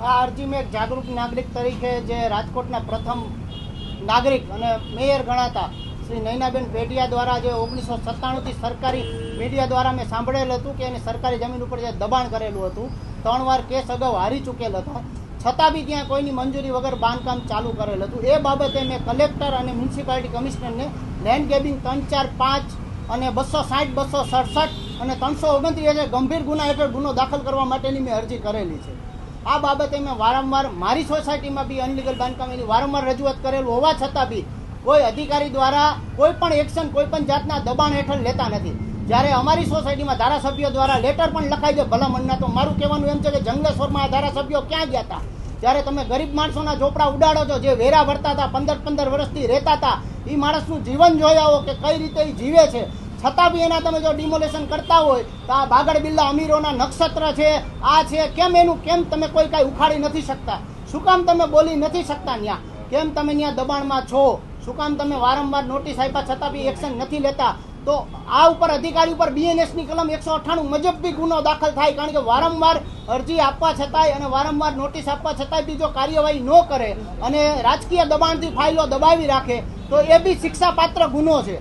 આ અરજી મેં એક જાગૃત નાગરિક તરીકે જે રાજકોટના પ્રથમ નાગરિક અને મેયર ગણાતા શ્રી નયનાબેન પેઢિયા દ્વારા જે 1997થી સરકારી મીડિયા દ્વારા મેં સાંભળેલું હતું કે એની સરકારી જમીન ઉપર જે દબાણ કરેલું હતું, 3 વાર કેસ અગાઉ હારી ચૂકેલ હતા, છતાં બી ત્યાં કોઈની મંજૂરી વગર બાંધકામ ચાલુ કરેલ હતું. એ બાબતે મેં કલેક્ટર અને મ્યુનિસિપાલિટી કમિશનરને લેન્ડ ગ્રેબિંગ 345 અને 260, 267 અને 329 ગંભીર ગુના હેઠળ ગુનો દાખલ કરવા માટેની મેં અરજી કરેલી છે. આ બાબતે મેં વારંવાર મારી સોસાયટીમાં બી અનલીગલ બાંધકામ એની વારંવાર રજૂઆત કરેલું હોવા છતાં બી કોઈ અધિકારી દ્વારા કોઈ પણ એક્શન કોઈ પણ જાતના દબાણ હેઠળ લેતા નથી. જ્યારે અમારી સોસાયટીમાં ધારાસભ્યો દ્વારા લેટર પણ લખાઈ છે ભલામણના, તો મારું કહેવાનું એમ છે કે જંગલેશ્વરમાં આ ધારાસભ્યો ક્યાં ગયા હતા જ્યારે તમે ગરીબ માણસોના ઝોપડા ઉડાડો છો, જે વેરા ભરતા હતા, 15 વર્ષથી રહેતા હતા, એ માણસનું જીવન જોઈ આવો કે કઈ રીતે એ જીવે છે, છતાં બી એના તમે જો ડિમોલેશન કરતા હોય તો આ બાગડ બિલ્લા અમીરોના નક્ષત્ર છે, આ છે, કેમ તમે કોઈ કાંઈ ઉખાડી નથી શકતા? શું કામ તમે બોલી નથી શકતા? ત્યાં કેમ તમે ત્યાં દબાણમાં છો? શું કામ તમે વારંવાર નોટિસ આપ્યા છતાં બી એક્શન નથી લેતા? તો આ ઉપર અધિકારી ઉપર BNSની કલમ 198 મુજબ બી ગુનો દાખલ થાય, કારણ કે વારંવાર અરજી આપવા છતાંય અને વારંવાર નોટિસ આપવા છતાંય બી જો કાર્યવાહી ન કરે અને રાજકીય દબાણથી ફાઇલો દબાવી રાખે તો એ બી શિક્ષાપાત્ર ગુનો છે.